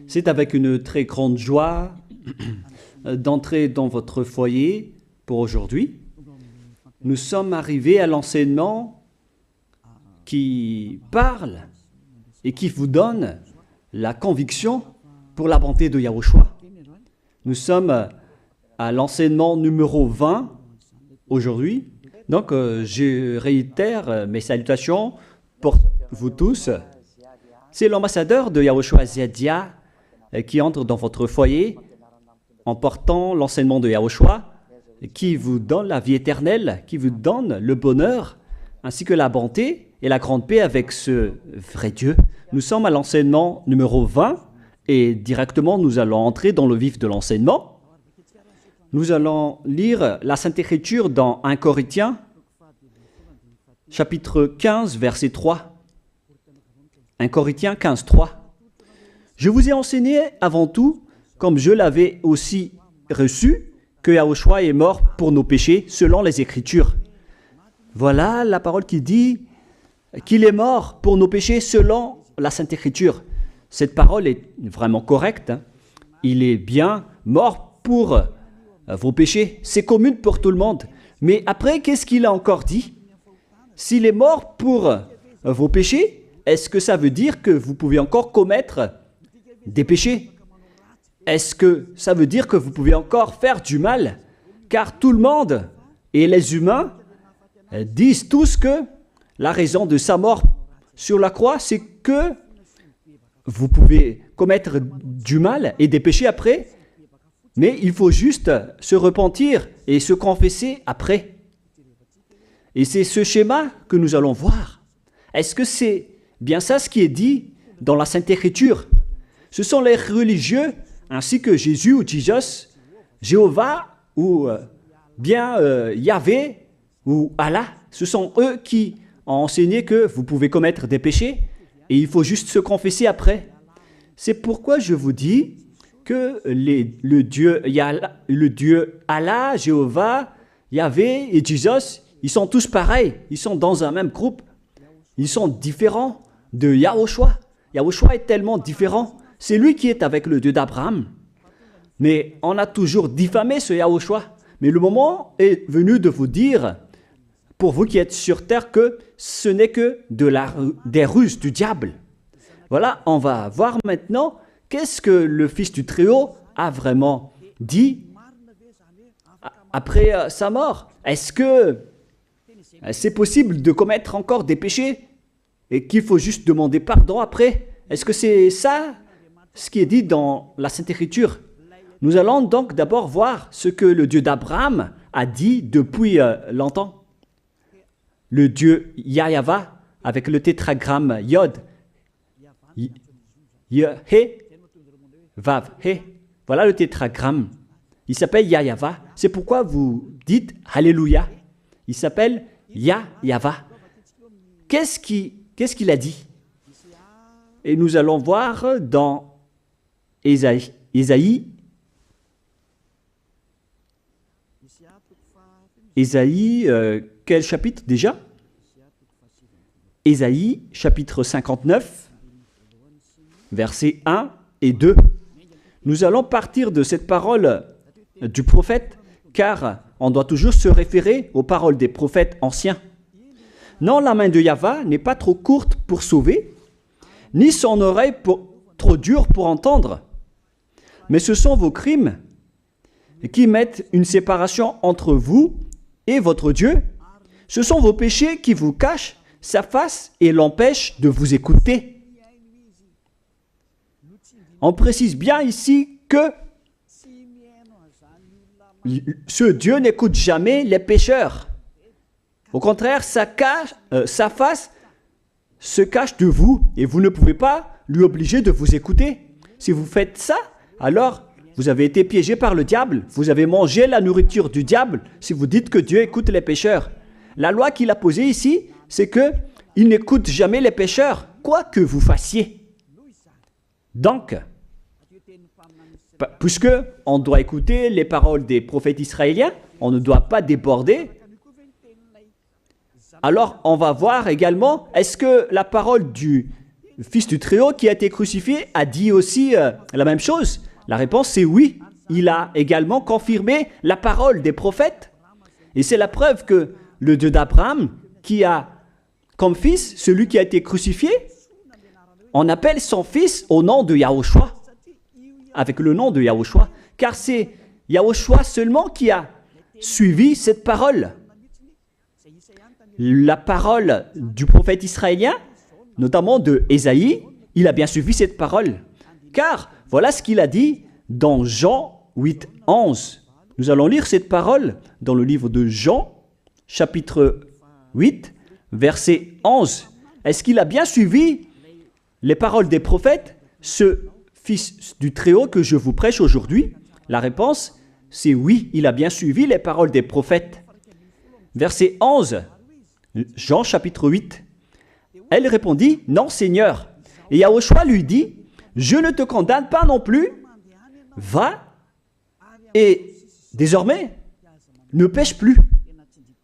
C'est avec une très grande joie d'entrer dans votre foyer pour aujourd'hui. Nous sommes arrivés à l'enseignement qui parle et qui vous donne la conviction pour la bonté de Yahushua. Nous sommes à l'enseignement numéro 20 aujourd'hui. Donc, je réitère mes salutations pour vous tous. C'est l'ambassadeur de Yahushua Ziadia qui entre dans votre foyer en portant l'enseignement de Yahushua qui vous donne la vie éternelle, qui vous donne le bonheur ainsi que la bonté et la grande paix avec ce vrai Dieu. Nous sommes à l'enseignement numéro 20 et directement nous allons entrer dans le vif de l'enseignement. Nous allons lire la Sainte Écriture dans 1 Corinthiens, chapitre 15, verset 3. 1 Corinthiens 15, 3. Je vous ai enseigné avant tout, comme je l'avais aussi reçu, que Yahushua est mort pour nos péchés selon les Écritures. Voilà la parole qui dit qu'il est mort pour nos péchés selon la Sainte Écriture. Cette parole est vraiment correcte. Il est bien mort pour vos péchés. C'est commun pour tout le monde. Mais après, qu'est-ce qu'il a encore dit? S'il est mort pour vos péchés, est-ce que ça veut dire que vous pouvez encore commettre des péchés? Est-ce que ça veut dire que vous pouvez encore faire du mal? Car tout le monde et les humains disent tous que la raison de sa mort sur la croix, c'est que vous pouvez commettre du mal et des péchés après, mais il faut juste se repentir et se confesser après. Et c'est ce schéma que nous allons voir. Est-ce que c'est bien ça ce qui est dit dans la Sainte Écriture? Ce sont les religieux ainsi que Jésus ou Jesus, Jéhovah ou bien Yahvé ou Allah. Ce sont eux qui ont enseigné que vous pouvez commettre des péchés et il faut juste se confesser après. C'est pourquoi je vous dis que le Dieu Allah, Jéhovah, Yahvé et Jesus, ils sont tous pareils. Ils sont dans un même groupe. Ils sont différents de Yahushua. Yahushua est tellement différent. C'est lui qui est avec le Dieu d'Abraham. Mais on a toujours diffamé ce Yahushua. Mais le moment est venu de vous dire, pour vous qui êtes sur terre, que ce n'est que des ruses du diable. Voilà, on va voir maintenant qu'est-ce que le Fils du Très-Haut a vraiment dit après sa mort. Est-ce que c'est possible de commettre encore des péchés et qu'il faut juste demander pardon après? Est-ce que c'est ça ce qui est dit dans la Sainte Écriture? Nous allons donc d'abord voir ce que le Dieu d'Abraham a dit depuis longtemps. Le Dieu Yahva avec le tétragramme Yod, He, Vav, He. Voilà le tétragramme. Il s'appelle Yahva. C'est pourquoi vous dites Alléluia. Il s'appelle Yahva. Qu'est-ce qu'il a dit? Et nous allons voir dans Ésaïe, quel chapitre déjà? Ésaïe, chapitre 59, versets 1 et 2. Nous allons partir de cette parole du prophète, car on doit toujours se référer aux paroles des prophètes anciens. Non, la main de Yahva n'est pas trop courte pour sauver, ni son oreille trop dure pour entendre. Mais ce sont vos crimes qui mettent une séparation entre vous et votre Dieu. Ce sont vos péchés qui vous cachent sa face et l'empêchent de vous écouter. On précise bien ici que ce Dieu n'écoute jamais les pécheurs. Au contraire, sa face se cache de vous et vous ne pouvez pas lui obliger de vous écouter. Si vous faites ça, alors vous avez été piégé par le diable. Vous avez mangé la nourriture du diable si vous dites que Dieu écoute les pécheurs. La loi qu'il a posée ici, c'est qu'il n'écoute jamais les pécheurs, quoi que vous fassiez. Donc, puisque on doit écouter les paroles des prophètes israéliens, on ne doit pas déborder. Alors, on va voir également, est-ce que la parole du Fils du Très-Haut qui a été crucifié a dit aussi la même chose? La réponse c'est oui. Il a également confirmé la parole des prophètes. Et c'est la preuve que le Dieu d'Abraham, qui a comme fils celui qui a été crucifié, on appelle son fils au nom de Yahushua, avec le nom de Yahushua, car c'est Yahushua seulement qui a suivi cette parole. La parole du prophète israélien, notamment de Ésaïe, il a bien suivi cette parole. Car voilà ce qu'il a dit dans Jean 8, 11. Nous allons lire cette parole dans le livre de Jean, chapitre 8, verset 11. Est-ce qu'il a bien suivi les paroles des prophètes, ce Fils du Très-Haut que je vous prêche aujourd'hui? La réponse, c'est oui, il a bien suivi les paroles des prophètes. Verset 11, Jean chapitre 8. Elle répondit, non Seigneur. Et Yahushua lui dit, je ne te condamne pas non plus. Va et désormais, ne pêche plus.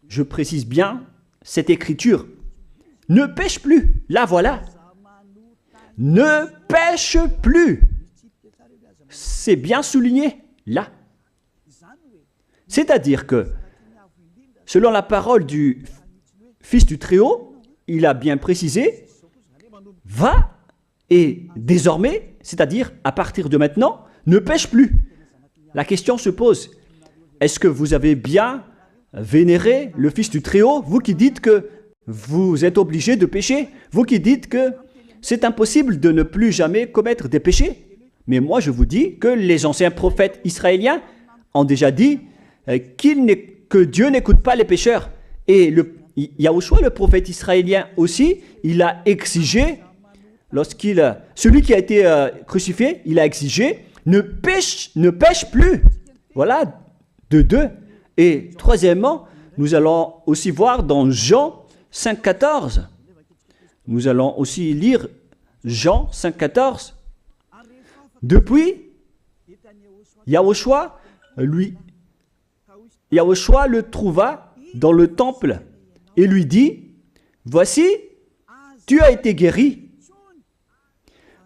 Je précise bien cette écriture. Ne pêche plus. Là, voilà. Ne pêche plus. C'est bien souligné, là. C'est-à-dire que, selon la parole du Fils du Très-Haut, il a bien précisé, va et désormais, c'est-à-dire à partir de maintenant, ne pêche plus. La question se pose, est-ce que vous avez bien vénéré le Fils du Très-Haut, vous qui dites que vous êtes obligé de pécher, vous qui dites que c'est impossible de ne plus jamais commettre des péchés? Mais moi je vous dis que les anciens prophètes israéliens ont déjà dit que Dieu n'écoute pas les pécheurs. Et Yahushua, le prophète israélien aussi, il a exigé, celui qui a été crucifié, il a exigé, ne pêche plus. Voilà, de deux. Et troisièmement, nous allons aussi voir dans Jean 5,14. Nous allons aussi lire Jean 5,14. Depuis, Yahushua le trouva dans le temple et lui dit, voici, tu as été guéri.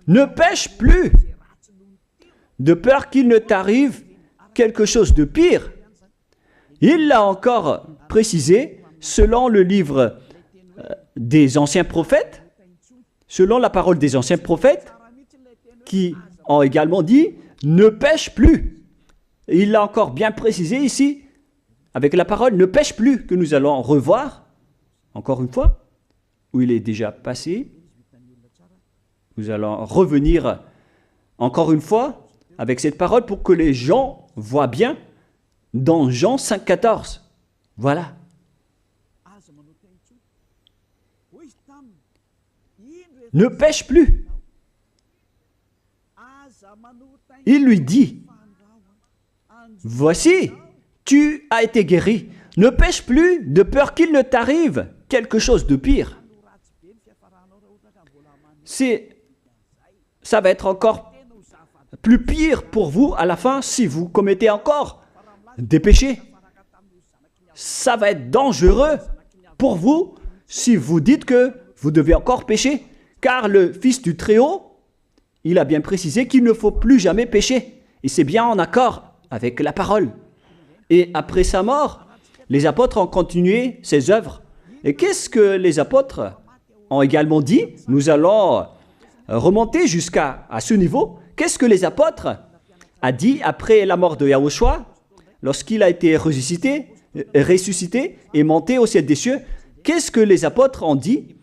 Ne pêche plus, de peur qu'il ne t'arrive quelque chose de pire. Il l'a encore précisé selon le livre des anciens prophètes, selon la parole des anciens prophètes, qui ont également dit « ne pêche plus ». Il l'a encore bien précisé ici, avec la parole « ne pêche plus » que nous allons revoir, encore une fois, où il est déjà passé. Nous allons revenir encore une fois avec cette parole pour que les gens voient bien dans Jean 5,14. Voilà. Ne pêche plus. Il lui dit, voici, tu as été guéri. Ne pêche plus de peur qu'il ne t'arrive quelque chose de pire. Ça va être encore plus pire pour vous à la fin si vous commettez encore des péchés. Ça va être dangereux pour vous si vous dites que vous devez encore pécher. Car le Fils du Très-Haut, il a bien précisé qu'il ne faut plus jamais pécher. Et c'est bien en accord avec la parole. Et après sa mort, les apôtres ont continué ses œuvres. Et qu'est-ce que les apôtres ont également dit? Nous allons remonter jusqu'à ce niveau. Qu'est-ce que les apôtres ont dit après la mort de Yahushua, lorsqu'il a été ressuscité et monté au ciel des cieux? Qu'est-ce que les apôtres ont dit?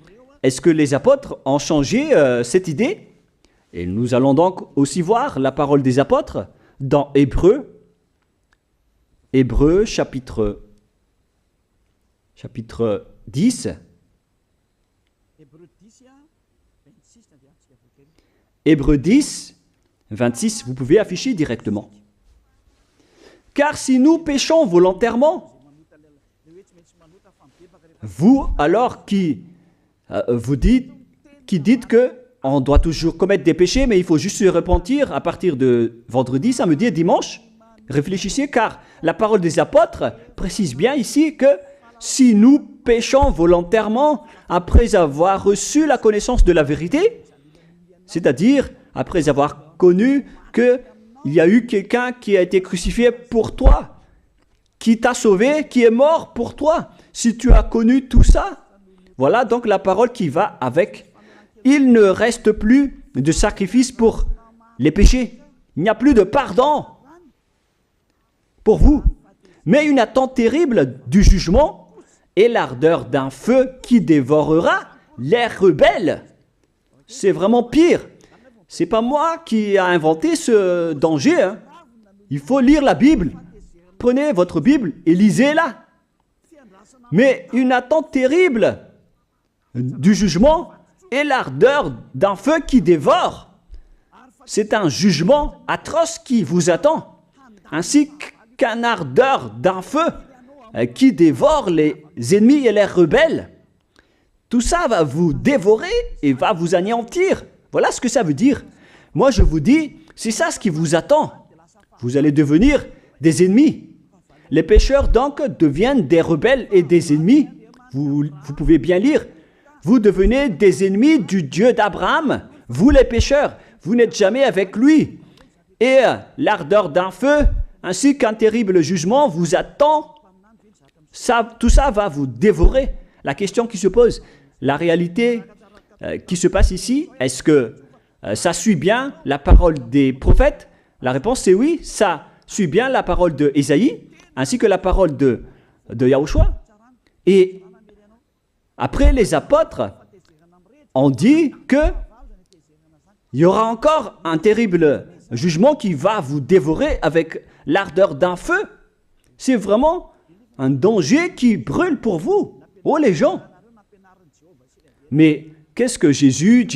Est-ce que les apôtres ont changé cette idée? Et nous allons donc aussi voir la parole des apôtres dans Hébreux chapitre 10. Hébreux 10, 26, vous pouvez afficher directement. Car si nous péchons volontairement, vous alors qui dites que on doit toujours commettre des péchés, mais il faut juste se repentir à partir de vendredi, samedi et dimanche. Réfléchissez, car la parole des apôtres précise bien ici que si nous péchons volontairement après avoir reçu la connaissance de la vérité, C'est-à-dire, après avoir connu qu'il y a eu quelqu'un qui a été crucifié pour toi, qui t'a sauvé, qui est mort pour toi. Si tu as connu tout ça, voilà donc la parole qui va avec. Il ne reste plus de sacrifice pour les péchés. Il n'y a plus de pardon pour vous, mais une attente terrible du jugement et l'ardeur d'un feu qui dévorera les rebelles. C'est vraiment pire. C'est pas moi qui ai inventé ce danger. Hein. Il faut lire la Bible. Prenez votre Bible et lisez-la. Mais une attente terrible du jugement et l'ardeur d'un feu qui dévore. C'est un jugement atroce qui vous attend, ainsi qu'un ardeur d'un feu qui dévore les ennemis et les rebelles. Tout ça va vous dévorer et va vous anéantir. Voilà ce que ça veut dire. Moi, je vous dis, c'est ça ce qui vous attend. Vous allez devenir des ennemis. Les pécheurs, donc, deviennent des rebelles et des ennemis. Vous pouvez bien lire. Vous devenez des ennemis du Dieu d'Abraham. Vous, les pécheurs, vous n'êtes jamais avec lui. Et l'ardeur d'un feu, ainsi qu'un terrible jugement, vous attend. Tout ça va vous dévorer. La question qui se pose, la réalité qui se passe ici, est-ce que ça suit bien la parole des prophètes? La réponse c'est oui, ça suit bien la parole de Ésaïe, ainsi que la parole de Yahushua. Et après, les apôtres ont dit qu'il y aura encore un terrible jugement qui va vous dévorer avec l'ardeur d'un feu. C'est vraiment un danger qui brûle pour vous. Oh les gens! Mais qu'est-ce que Jésus,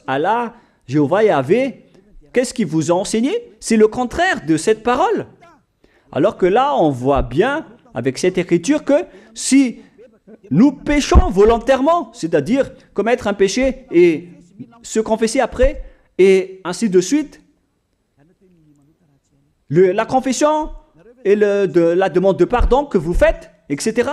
Allah, Jéhovah Yahvé, qu'est-ce qu'il vous a enseigné? C'est le contraire de cette parole. Alors que là, on voit bien avec cette écriture que si nous péchons volontairement, c'est-à-dire commettre un péché et se confesser après, et ainsi de suite, la confession et la demande de pardon que vous faites, etc.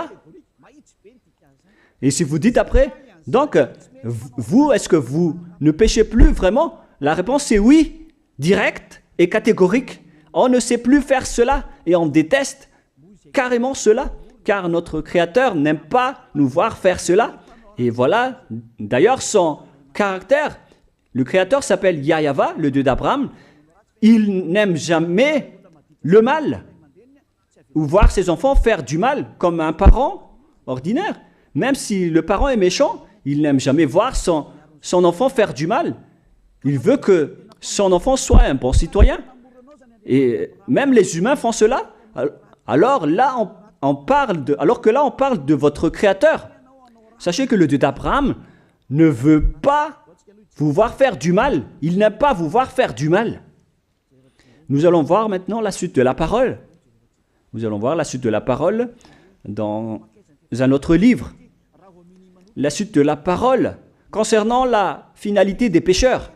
Et si vous dites après, donc, vous, est-ce que vous ne péchez plus vraiment? La réponse c'est oui, directe et catégorique. On ne sait plus faire cela et on déteste carrément cela, car notre Créateur n'aime pas nous voir faire cela. Et voilà, d'ailleurs, son caractère, le Créateur s'appelle Yahweh, le Dieu d'Abraham. Il n'aime jamais le mal, ou voir ses enfants faire du mal, comme un parent ordinaire. Même si le parent est méchant, il n'aime jamais voir son enfant faire du mal. Il veut que son enfant soit un bon citoyen. Et même les humains font cela. Alors que là, on parle de votre Créateur. Sachez que le Dieu d'Abraham ne veut pas vous voir faire du mal. Il n'aime pas vous voir faire du mal. Nous allons voir maintenant la suite de la parole. Nous allons voir la suite de la parole dans un autre livre. La suite de la parole concernant la finalité des pécheurs.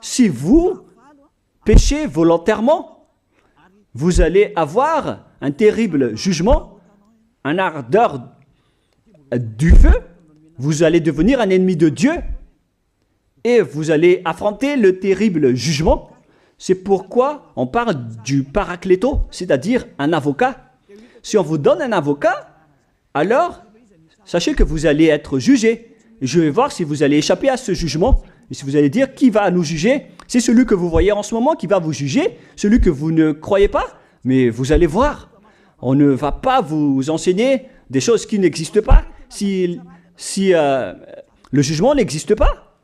Si vous péchez volontairement, vous allez avoir un terrible jugement, un ardeur du feu, vous allez devenir un ennemi de Dieu et vous allez affronter le terrible jugement. C'est pourquoi on parle du paracléto, c'est-à-dire un avocat. Si on vous donne un avocat, alors sachez que vous allez être jugé. Je vais voir si vous allez échapper à ce jugement. Et si vous allez dire qui va nous juger, c'est celui que vous voyez en ce moment qui va vous juger, celui que vous ne croyez pas. Mais vous allez voir, on ne va pas vous enseigner des choses qui n'existent pas si le jugement n'existe pas.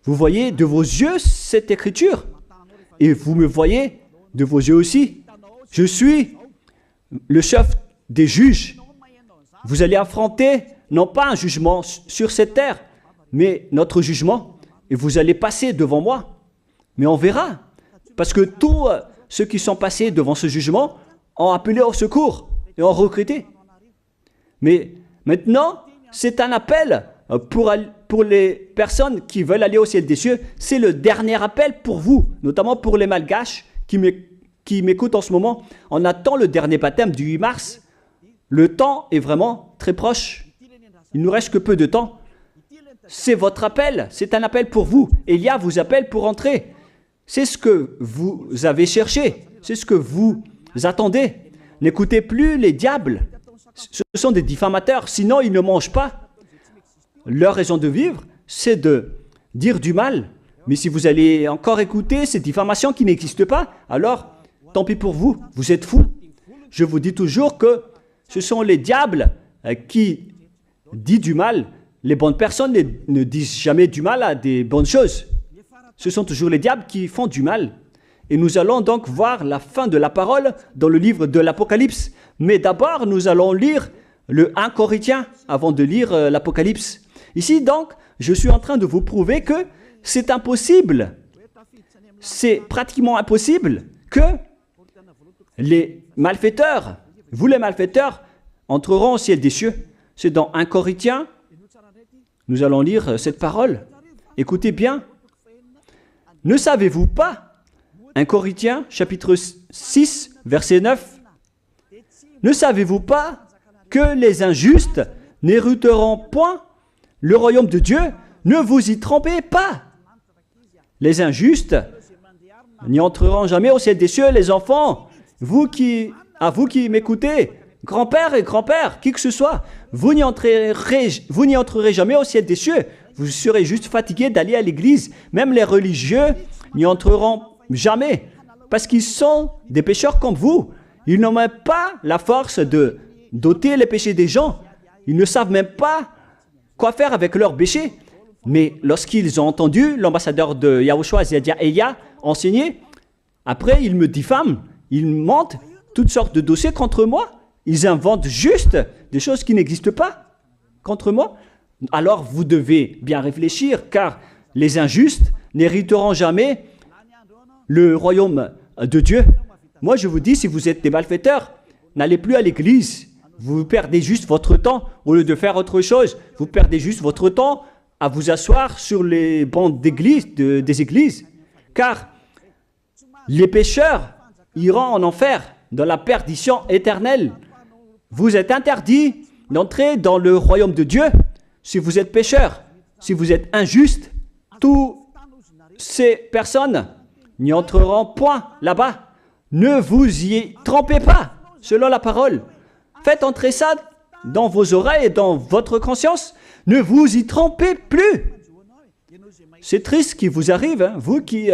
Vous voyez de vos yeux cette écriture et vous me voyez de vos yeux aussi. Je suis le chef des juges. Vous allez affronter non pas un jugement sur cette terre, mais notre jugement. Et vous allez passer devant moi. Mais on verra. Parce que tous ceux qui sont passés devant ce jugement ont appelé au secours et ont recruté. Mais maintenant, c'est un appel pour les personnes qui veulent aller au ciel des cieux. C'est le dernier appel pour vous, notamment pour les malgaches qui m'écoutent en ce moment. On attend le dernier baptême du 8 mars. Le temps est vraiment très proche. Il nous reste que peu de temps. c'est votre appel, c'est un appel pour vous. Élia vous appelle pour entrer. C'est ce que vous avez cherché, c'est ce que vous attendez. N'écoutez plus les diables, ce sont des diffamateurs, sinon ils ne mangent pas. Leur raison de vivre, c'est de dire du mal. Mais si vous allez encore écouter ces diffamations qui n'existent pas, alors tant pis pour vous, vous êtes fous. Je vous dis toujours que ce sont les diables qui disent du mal. Les bonnes personnes ne disent jamais du mal à des bonnes choses. Ce sont toujours les diables qui font du mal. Et nous allons donc voir la fin de la parole dans le livre de l'Apocalypse. Mais d'abord, nous allons lire le 1 Corinthiens avant de lire l'Apocalypse. Ici, donc, je suis en train de vous prouver que c'est impossible. C'est pratiquement impossible que les malfaiteurs, vous les malfaiteurs, entreront au ciel des cieux. C'est dans 1 Corinthiens, nous allons lire cette parole. Écoutez bien. Ne savez-vous pas, 1 Corinthiens, chapitre 6, verset 9, ne savez-vous pas que les injustes n'hériteront point le royaume de Dieu? Ne vous y trompez pas. Les injustes n'y entreront jamais au ciel des cieux. Les enfants, vous qui m'écoutez, grand-père et grand-père, qui que ce soit, vous n'y entrerez jamais au ciel des cieux. Vous serez juste fatigués d'aller à l'église. Même les religieux n'y entreront jamais parce qu'ils sont des pécheurs comme vous. Ils n'ont même pas la force de d'ôter les péchés des gens. Ils ne savent même pas quoi faire avec leurs péchés. Mais lorsqu'ils ont entendu l'ambassadeur de Yahushua, c'est-à-dire Elia, enseigner, après ils me diffament, ils mentent toutes sortes de dossiers contre moi. Ils inventent juste des choses qui n'existent pas contre moi. Alors vous devez bien réfléchir, car les injustes n'hériteront jamais le royaume de Dieu. Moi je vous dis, si vous êtes des malfaiteurs, n'allez plus à l'église. Vous perdez juste votre temps au lieu de faire autre chose. Vous perdez juste votre temps à vous asseoir sur les bancs d'église, des églises. Car les pécheurs iront en enfer, dans la perdition éternelle. Vous êtes interdit d'entrer dans le royaume de Dieu si vous êtes pécheur, si vous êtes injuste. Toutes ces personnes n'y entreront point là-bas. Ne vous y trompez pas, selon la parole. Faites entrer ça dans vos oreilles et dans votre conscience. Ne vous y trompez plus. C'est triste ce qui vous arrive, hein, vous qui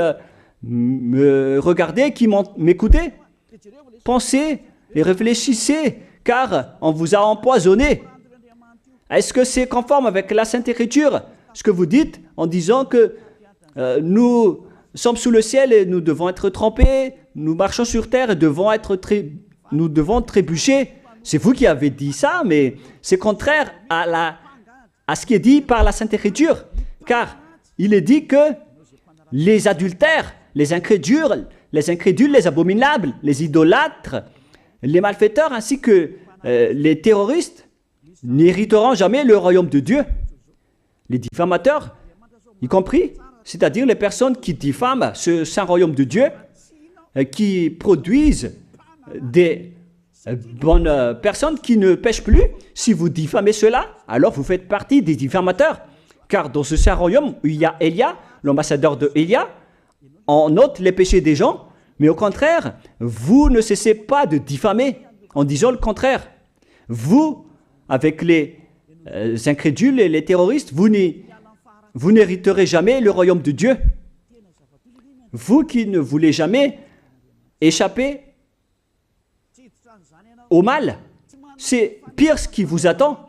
me regardez, qui m'écoutez. Pensez et réfléchissez, car on vous a empoisonné. Est-ce que c'est conforme avec la Sainte Écriture, ce que vous dites en disant que nous sommes sous le ciel et nous devons être trempés, nous marchons sur terre et nous devons trébucher? C'est vous qui avez dit ça, mais c'est contraire à ce qui est dit par la Sainte Écriture, car il est dit que les adultères, les incrédules, les abominables, les idolâtres, les malfaiteurs ainsi que les terroristes n'hériteront jamais le royaume de Dieu. Les diffamateurs, y compris, c'est-à-dire les personnes qui diffament ce saint royaume de Dieu, qui produisent des bonnes personnes qui ne pêchent plus. Si vous diffamez cela, alors vous faites partie des diffamateurs. Car dans ce saint royaume où il y a Elia, l'ambassadeur de Elia, on note les péchés des gens, mais au contraire, vous ne cessez pas de diffamer en disant le contraire. Vous, avec les incrédules et les terroristes, vous n'hériterez jamais le royaume de Dieu. Vous qui ne voulez jamais échapper au mal, c'est pire ce qui vous attend.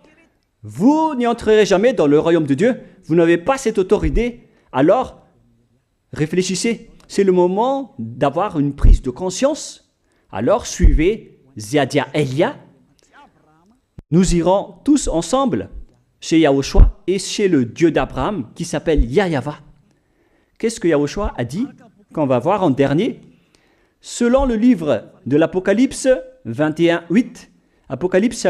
Vous n'y entrerez jamais dans le royaume de Dieu. Vous n'avez pas cette autorité. Alors, réfléchissez. C'est le moment d'avoir une prise de conscience. Alors, suivez Ziadia Elia. Nous irons tous ensemble chez Yahushua et chez le Dieu d'Abraham qui s'appelle Yahava. Qu'est-ce que Yahushua a dit qu'on va voir en dernier? Selon le livre de l'Apocalypse 21, 8, Apocalypse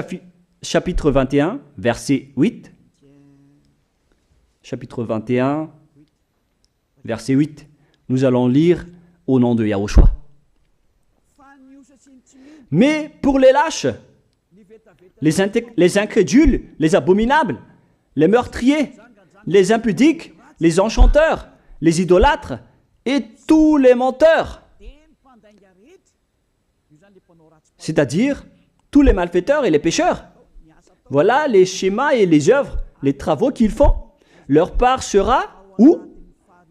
chapitre 21, verset 8. Chapitre 21, verset 8. Nous allons lire au nom de Yahushua. Mais pour les lâches, les incrédules, les abominables, les meurtriers, les impudiques, les enchanteurs, les idolâtres et tous les menteurs. C'est-à-dire tous les malfaiteurs et les pécheurs. Voilà les schémas et les œuvres, les travaux qu'ils font. Leur part sera où?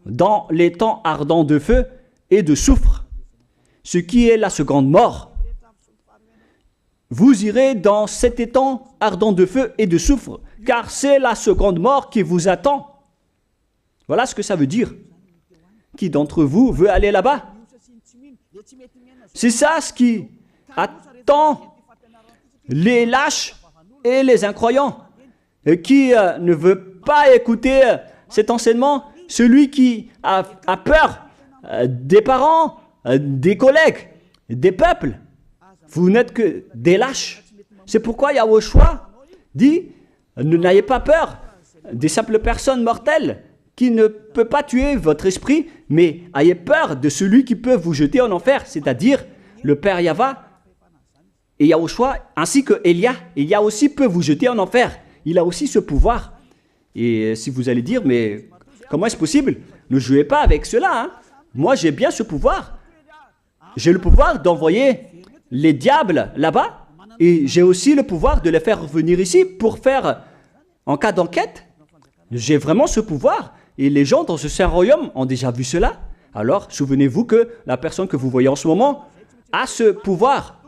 Dans les temps ardents de feu et de soufre, ce qui est la seconde mort. Vous irez dans cet étang ardent de feu et de soufre, car c'est la seconde mort qui vous attend. Voilà ce que ça veut dire. Qui d'entre vous veut aller là-bas? C'est ça ce qui attend les lâches et les incroyants. Qui ne veut pas écouter cet enseignement? Celui qui a peur des parents, des collègues, des peuples. Vous n'êtes que des lâches. C'est pourquoi Yahushua dit, n'ayez pas peur des simples personnes mortelles qui ne peut pas tuer votre esprit, mais ayez peur de celui qui peut vous jeter en enfer, c'est-à-dire le Père Yahva et Yahushua, ainsi que Elia. Elia aussi peut vous jeter en enfer. Il a aussi ce pouvoir. Et si vous allez dire, mais comment est-ce possible? Ne jouez pas avec cela. Hein? Moi, j'ai bien ce pouvoir. J'ai le pouvoir d'envoyer les diables là-bas, et j'ai aussi le pouvoir de les faire revenir ici pour faire, en cas d'enquête, j'ai vraiment ce pouvoir, et les gens dans ce saint royaume ont déjà vu cela. Alors, souvenez-vous que la personne que vous voyez en ce moment a ce pouvoir.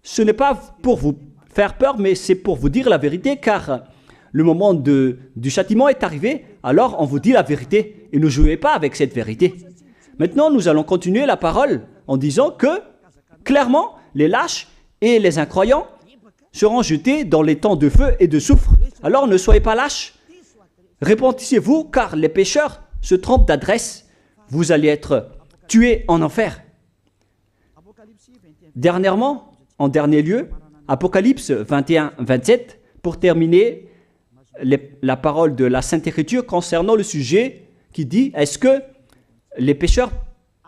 Ce n'est pas pour vous faire peur, mais c'est pour vous dire la vérité, car le moment du châtiment est arrivé, alors on vous dit la vérité, et ne jouez pas avec cette vérité. Maintenant, nous allons continuer la parole en disant que, clairement, les lâches et les incroyants seront jetés dans les temps de feu et de soufre. Alors ne soyez pas lâches. Répentissez-vous, car les pécheurs se trompent d'adresse. Vous allez être tués en enfer. Dernièrement, en dernier lieu, Apocalypse 21-27, pour terminer la parole de la Sainte Écriture concernant le sujet qui dit, est-ce que les pécheurs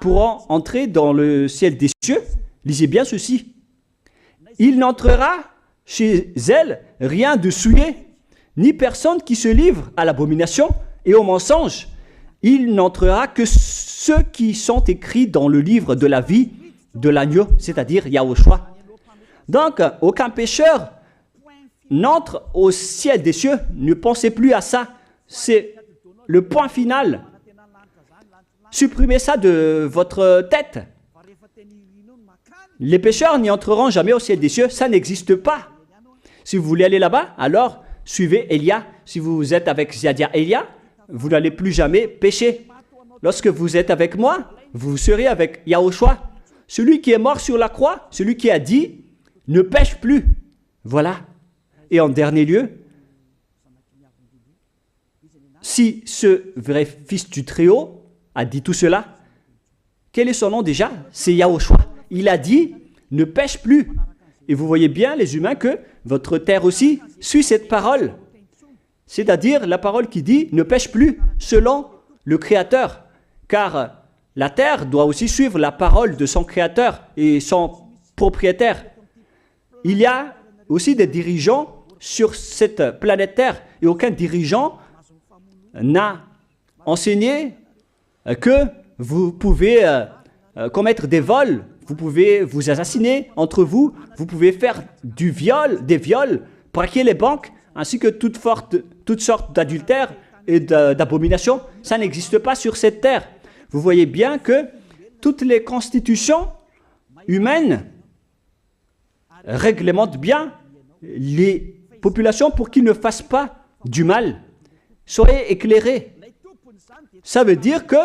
pourront entrer dans le ciel des cieux? Lisez bien ceci. Il n'entrera chez elle rien de souillé, ni personne qui se livre à l'abomination et au mensonge. Il n'entrera que ceux qui sont écrits dans le livre de la vie de l'agneau, c'est-à-dire Yahushua. Donc, aucun pécheur n'entre au ciel des cieux. Ne pensez plus à ça. C'est le point final. Supprimez ça de votre tête. Les pécheurs n'y entreront jamais au ciel des cieux. Ça n'existe pas. Si vous voulez aller là-bas, alors suivez Elia. Si vous êtes avec Ziadia Elia, vous n'allez plus jamais pécher. Lorsque vous êtes avec moi, vous serez avec Yahushua. Celui qui est mort sur la croix, celui qui a dit, ne pêche plus. Voilà. Et en dernier lieu, si ce vrai fils du Très-Haut a dit tout cela, quel est son nom déjà? C'est Yahushua. Il a dit, ne pêche plus. Et vous voyez bien, les humains, que votre terre aussi suit cette parole. C'est-à-dire la parole qui dit, ne pêche plus, selon le Créateur. Car la terre doit aussi suivre la parole de son Créateur et son propriétaire. Il y a aussi des dirigeants sur cette planète Terre, et aucun dirigeant n'a enseigné que vous pouvez commettre des vols, vous pouvez vous assassiner entre vous, vous pouvez faire des viols, braquer les banques, ainsi que toutes sortes d'adultères et d'abominations. Ça n'existe pas sur cette terre. Vous voyez bien que toutes les constitutions humaines réglementent bien les populations pour qu'ils ne fassent pas du mal. Soyez éclairés. Ça veut dire que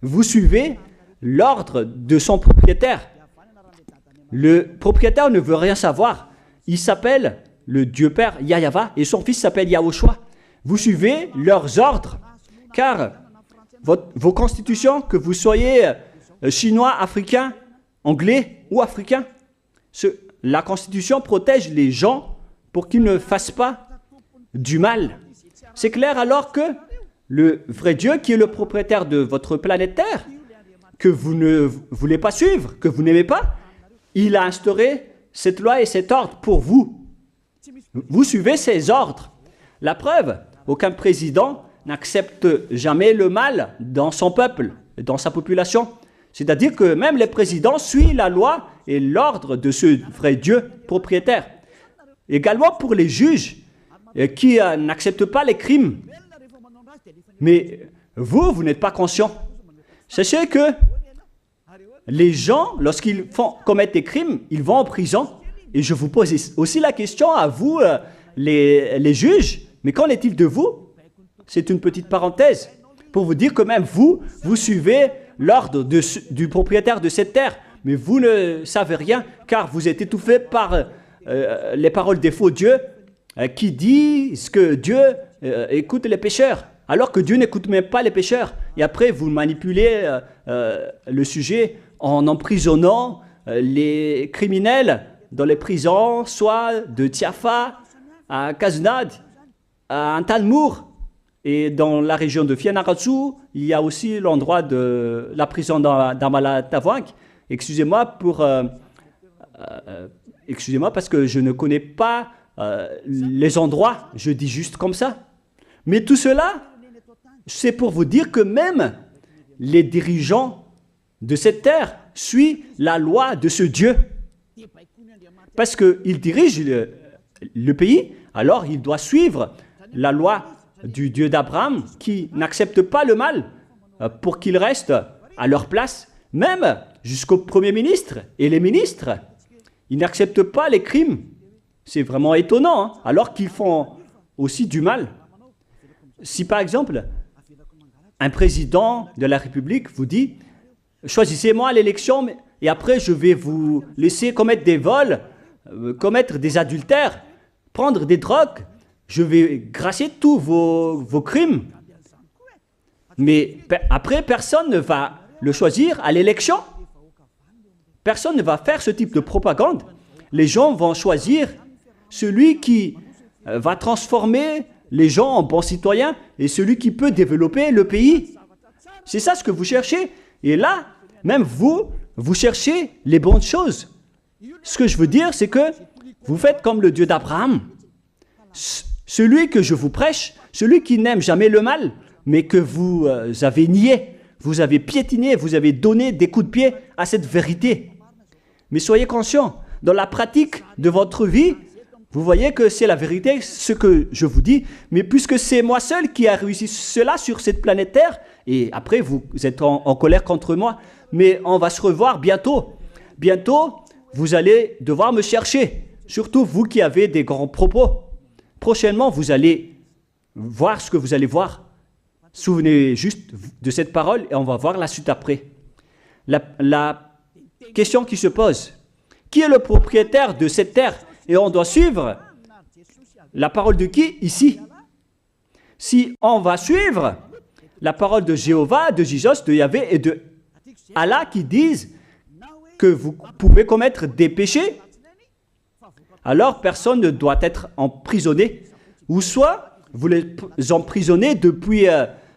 vous suivez l'ordre de son propriétaire. Le propriétaire ne veut rien savoir. Il s'appelle le Dieu Père Yahva et son fils s'appelle Yahushua. Vous suivez leurs ordres, car vos constitutions, que vous soyez chinois, africain, anglais ou africain, la constitution protège les gens pour qu'ils ne fassent pas du mal. C'est clair alors que le vrai Dieu, qui est le propriétaire de votre planète Terre, que vous ne voulez pas suivre, que vous n'aimez pas, il a instauré cette loi et cet ordre pour vous. Vous suivez ces ordres. La preuve, aucun président n'accepte jamais le mal dans son peuple, dans sa population. C'est-à-dire que même les présidents suivent la loi et l'ordre de ce vrai Dieu propriétaire. Également pour les juges qui n'acceptent pas les crimes. Mais vous n'êtes pas conscient. Sachez que les gens, lorsqu'ils commettent des crimes, ils vont en prison. Et je vous pose aussi la question à vous, les juges, mais qu'en est-il de vous? C'est une petite parenthèse pour vous dire que même vous suivez l'ordre du propriétaire de cette terre, mais vous ne savez rien car vous êtes étouffé par les paroles des faux dieux qui disent que Dieu écoute les pécheurs, alors que Dieu n'écoute même pas les pécheurs. Et après, vous manipulez le sujet en emprisonnant les criminels dans les prisons, soit de Tiafa à Kaznad, à Antalmour. Et dans la région de Fianarantsoa, il y a aussi l'endroit de la prison d'Amala-Tavoink. Excusez-moi parce que je ne connais pas les endroits, je dis juste comme ça. Mais tout cela, c'est pour vous dire que même les dirigeants de cette terre suivent la loi de ce Dieu. Parce qu'il dirige le pays, alors il doit suivre la loi du Dieu d'Abraham qui n'accepte pas le mal pour qu'ils restent à leur place, même jusqu'au Premier ministre et les ministres. Ils n'acceptent pas les crimes. C'est vraiment étonnant, hein, alors qu'ils font aussi du mal. Si par exemple, un président de la République vous dit « Choisissez-moi à l'élection et après je vais vous laisser commettre des vols, commettre des adultères, prendre des drogues, je vais gracier tous vos crimes. » Mais après, personne ne va le choisir à l'élection. Personne ne va faire ce type de propagande. Les gens vont choisir celui qui va transformer les gens en bons citoyens et celui qui peut développer le pays. C'est ça ce que vous cherchez. Et là, même vous cherchez les bonnes choses. Ce que je veux dire, c'est que vous faites comme le Dieu d'Abraham. Celui que je vous prêche, celui qui n'aime jamais le mal, mais que vous avez nié, vous avez piétiné, vous avez donné des coups de pied à cette vérité. Mais soyez conscients, dans la pratique de votre vie, vous voyez que c'est la vérité, ce que je vous dis, mais puisque c'est moi seul qui a réussi cela sur cette planète Terre, et après vous êtes en colère contre moi, mais on va se revoir bientôt. Bientôt, vous allez devoir me chercher, surtout vous qui avez des grands propos. Prochainement, vous allez voir ce que vous allez voir. Souvenez juste de cette parole et on va voir la suite après. La question qui se pose, qui est le propriétaire de cette terre? Et on doit suivre la parole de qui ici? Si on va suivre la parole de Jéhovah, de Jésus, de Yahvé et de Allah qui disent que vous pouvez commettre des péchés, alors personne ne doit être emprisonné. Ou soit vous les emprisonnez depuis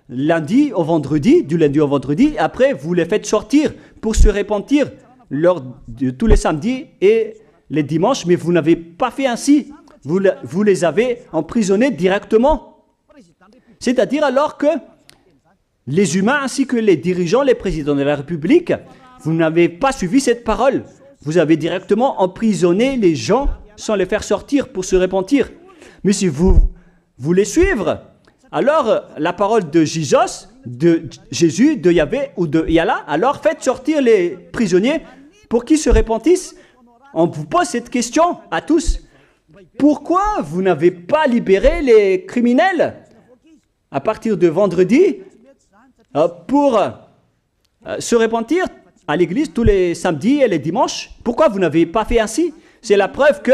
lundi au vendredi, du lundi au vendredi, après vous les faites sortir pour se repentir lors de tous les samedis et les dimanches, mais vous n'avez pas fait ainsi. Vous les avez emprisonnés directement. C'est-à-dire alors que les humains ainsi que les dirigeants, les présidents de la République, vous n'avez pas suivi cette parole. Vous avez directement emprisonné les gens sans les faire sortir pour se repentir. Mais si vous voulez suivre, alors la parole de Jésus, de Yahvé ou de Yallah, alors faites sortir les prisonniers pour qu'ils se repentissent. On vous pose cette question à tous. Pourquoi vous n'avez pas libéré les criminels à partir de vendredi pour se repentir à l'église tous les samedis et les dimanches? Pourquoi vous n'avez pas fait ainsi? C'est la preuve que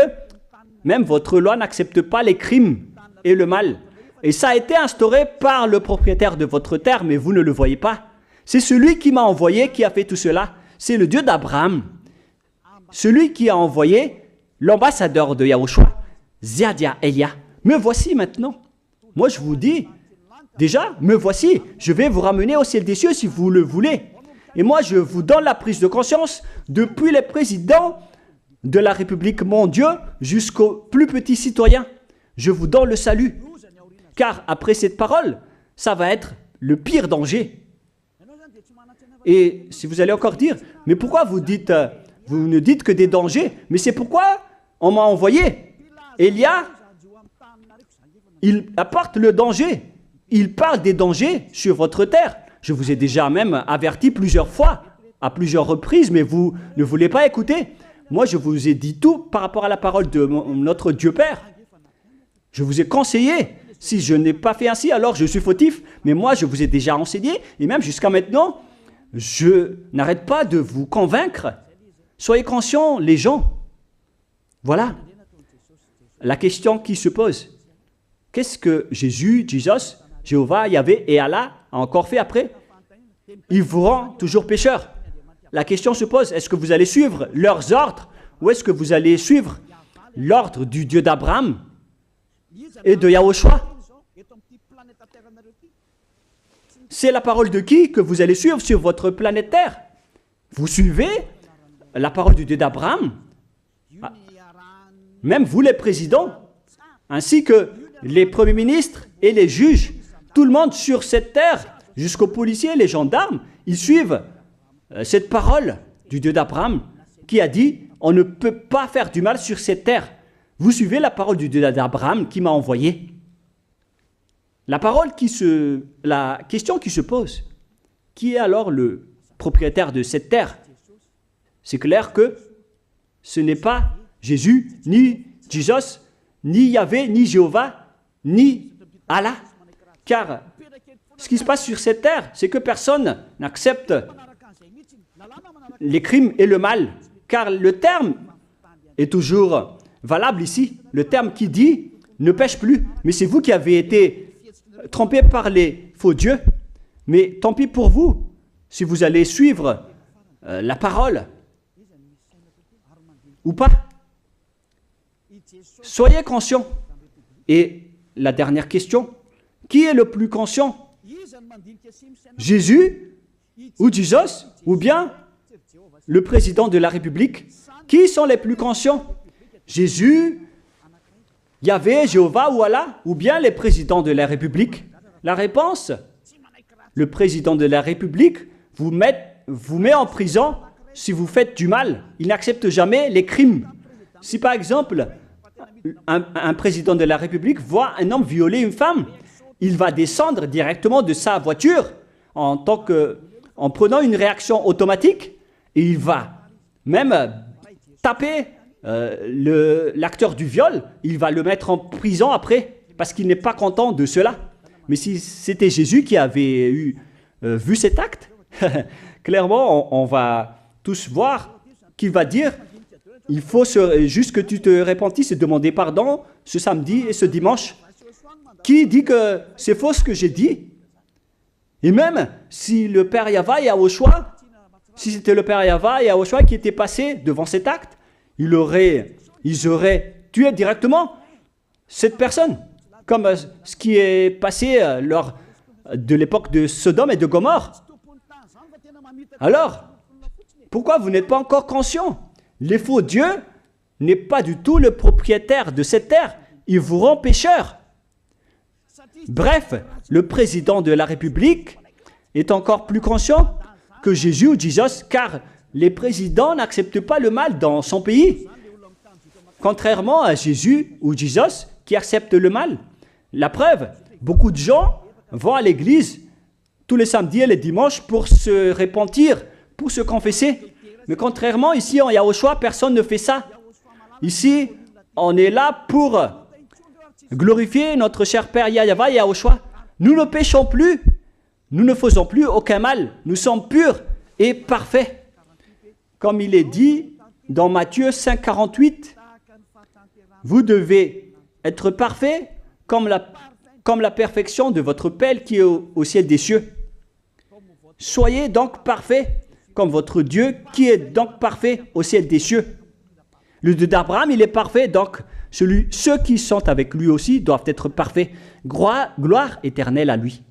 même votre loi n'accepte pas les crimes et le mal. Et ça a été instauré par le propriétaire de votre terre, mais vous ne le voyez pas. C'est celui qui m'a envoyé qui a fait tout cela. C'est le Dieu d'Abraham. Celui qui a envoyé l'ambassadeur de Yahushua, Ziadia Elia. Me voici maintenant. Moi je vous dis, déjà, me voici. Je vais vous ramener au ciel des cieux si vous le voulez. Et moi je vous donne la prise de conscience depuis les présidents de la République, mon Dieu, jusqu'aux plus petits citoyens. Je vous donne le salut. Car après cette parole, ça va être le pire danger. Et si vous allez encore dire, mais pourquoi vous ne dites que des dangers? Mais c'est pourquoi on m'a envoyé. Élia, il apporte le danger. Il parle des dangers sur votre terre. Je vous ai déjà même averti plusieurs fois, à plusieurs reprises, mais vous ne voulez pas écouter. Moi, je vous ai dit tout par rapport à la parole de notre Dieu Père. Je vous ai conseillé. Si je n'ai pas fait ainsi, alors je suis fautif. Mais moi, je vous ai déjà enseigné. Et même jusqu'à maintenant, je n'arrête pas de vous convaincre. Soyez conscients, les gens. Voilà la question qui se pose. Qu'est-ce que Jésus, Jéhovah, Yahvé et Allah a encore fait après? Il vous rend toujours pécheur. La question se pose, est-ce que vous allez suivre leurs ordres ou est-ce que vous allez suivre l'ordre du Dieu d'Abraham et de Yahushua? C'est la parole de qui que vous allez suivre sur votre planète Terre? Vous suivez la parole du Dieu d'Abraham? Même vous les présidents, ainsi que les premiers ministres et les juges, tout le monde sur cette terre, jusqu'aux policiers, les gendarmes, ils suivent cette parole du Dieu d'Abraham qui a dit, on ne peut pas faire du mal sur cette terre. Vous suivez la parole du Dieu d'Abraham qui m'a envoyé. La question qui se pose, qui est alors le propriétaire de cette terre? C'est clair que ce n'est pas Jésus, ni Jesus, ni Yahvé, ni Jéhovah, ni Allah. Car ce qui se passe sur cette terre, c'est que personne n'accepte les crimes et le mal. Car le terme est toujours valable ici. Le terme qui dit « ne pêche plus ». Mais c'est vous qui avez été trompés par les faux dieux. Mais tant pis pour vous, si vous allez suivre la parole ou pas. Soyez conscients. Et la dernière question, qui est le plus conscient? Jésus ou Jesus ou bien le président de la République? Qui sont les plus conscients? Jésus, Yahvé, Jéhovah ou Allah ou bien les présidents de la République? La réponse, le président de la République vous met en prison si vous faites du mal. Il n'accepte jamais les crimes. Si par exemple, un président de la République voit un homme violer une femme, il va descendre directement de sa voiture en prenant une réaction automatique et il va même taper l'acteur du viol, il va le mettre en prison après parce qu'il n'est pas content de cela. Mais si c'était Jésus qui avait vu cet acte, clairement on va tous voir qu'il va dire il faut juste que tu te repentisses et demander pardon ce samedi et ce dimanche. Qui dit que c'est faux ce que j'ai dit? Et même si le Père Yahvé et Yahushua, si c'était le Père Yahvé et Yahushua qui étaient passés devant cet acte, ils auraient tué directement cette personne, comme ce qui est passé lors de l'époque de Sodome et de Gomorrhe. Alors, pourquoi vous n'êtes pas encore conscient? Les faux dieux n'est pas du tout le propriétaire de cette terre. Il vous rend pécheur. Bref, le président de la République est encore plus conscient que Jésus ou Jesus, car les présidents n'acceptent pas le mal dans son pays. Contrairement à Jésus ou Jesus qui acceptent le mal. La preuve, beaucoup de gens vont à l'église tous les samedis et les dimanches pour se repentir, pour se confesser. Mais contrairement, ici en Yahushua, personne ne fait ça. Ici, on est là pour glorifier notre cher Père Yahvé et Yahushua. Nous ne péchons plus, nous ne faisons plus aucun mal. Nous sommes purs et parfaits. Comme il est dit dans Matthieu 5, 48, vous devez être parfaits comme la perfection de votre Père qui est au ciel des cieux. Soyez donc parfaits comme votre Dieu qui est donc parfait au ciel des cieux. Le Dieu d'Abraham, il est parfait, donc ceux qui sont avec lui aussi doivent être parfaits. Gloire éternelle à lui.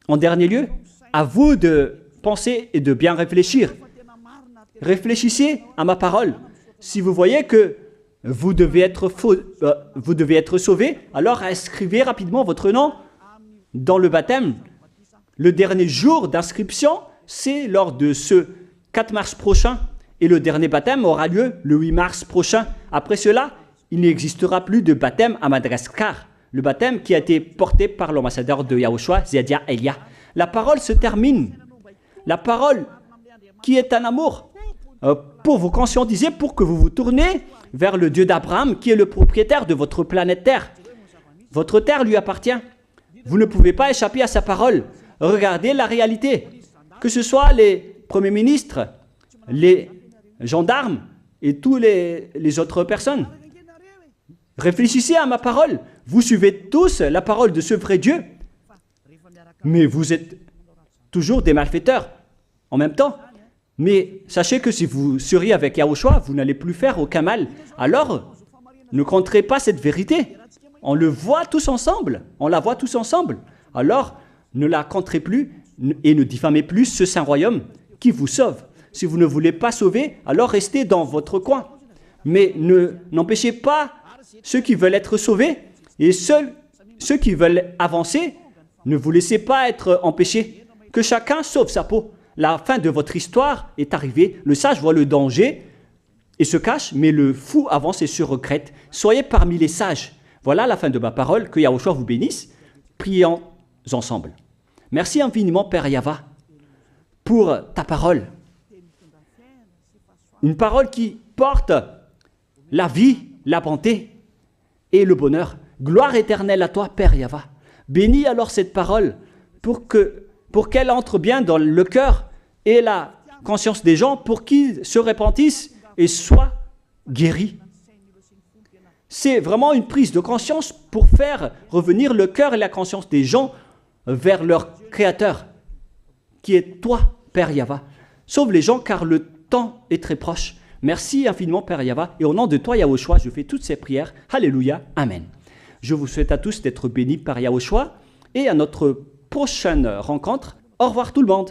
En dernier lieu, à vous de penser et de bien réfléchir. Réfléchissez à ma parole. Si vous voyez que vous devez être sauvés, alors inscrivez rapidement votre nom dans le baptême, le dernier jour d'inscription, c'est lors de ce 4 mars prochain. Et le dernier baptême aura lieu le 8 mars prochain. Après cela, il n'existera plus de baptême à Madagascar. Le baptême qui a été porté par l'ambassadeur de Yahushua, Ziadia Elia. La parole se termine. La parole qui est un amour pour vous conscientiser, pour que vous vous tournez vers le Dieu d'Abraham qui est le propriétaire de votre planète Terre. Votre terre lui appartient. Vous ne pouvez pas échapper à sa parole. Regardez la réalité. Que ce soit les premiers ministres, les gendarmes et toutes les autres personnes. Réfléchissez à ma parole. Vous suivez tous la parole de ce vrai Dieu. Mais vous êtes toujours des malfaiteurs en même temps. Mais sachez que si vous seriez avec Yahushua, vous n'allez plus faire aucun mal. Alors, ne compterez pas cette vérité. On le voit tous ensemble. On la voit tous ensemble. Alors, ne la compterez plus et ne diffamez plus ce saint royaume qui vous sauve. Si vous ne voulez pas sauver, alors restez dans votre coin. Mais n'empêchez pas ceux qui veulent être sauvés et ceux qui veulent avancer, ne vous laissez pas être empêchés. Que chacun sauve sa peau. La fin de votre histoire est arrivée. Le sage voit le danger et se cache, mais le fou avance et se regrette. Soyez parmi les sages. Voilà la fin de ma parole. Que Yahushua vous bénisse. Prions ensemble. Merci infiniment, Père Yava, pour ta parole. Une parole qui porte la vie, la bonté et le bonheur. Gloire éternelle à toi, Père Yava. Bénis alors cette parole pour qu'elle entre bien dans le cœur et la conscience des gens, pour qu'ils se repentissent et soient guéris. C'est vraiment une prise de conscience pour faire revenir le cœur et la conscience des gens vers leur Créateur, qui est toi, Père Yava. Sauve les gens, car le temps est très proche. Merci infiniment, Père Yava. Et au nom de toi, Yahushua, je fais toutes ces prières. Alléluia. Amen. Je vous souhaite à tous d'être bénis par Yahushua et à notre prochaine rencontre. Au revoir tout le monde.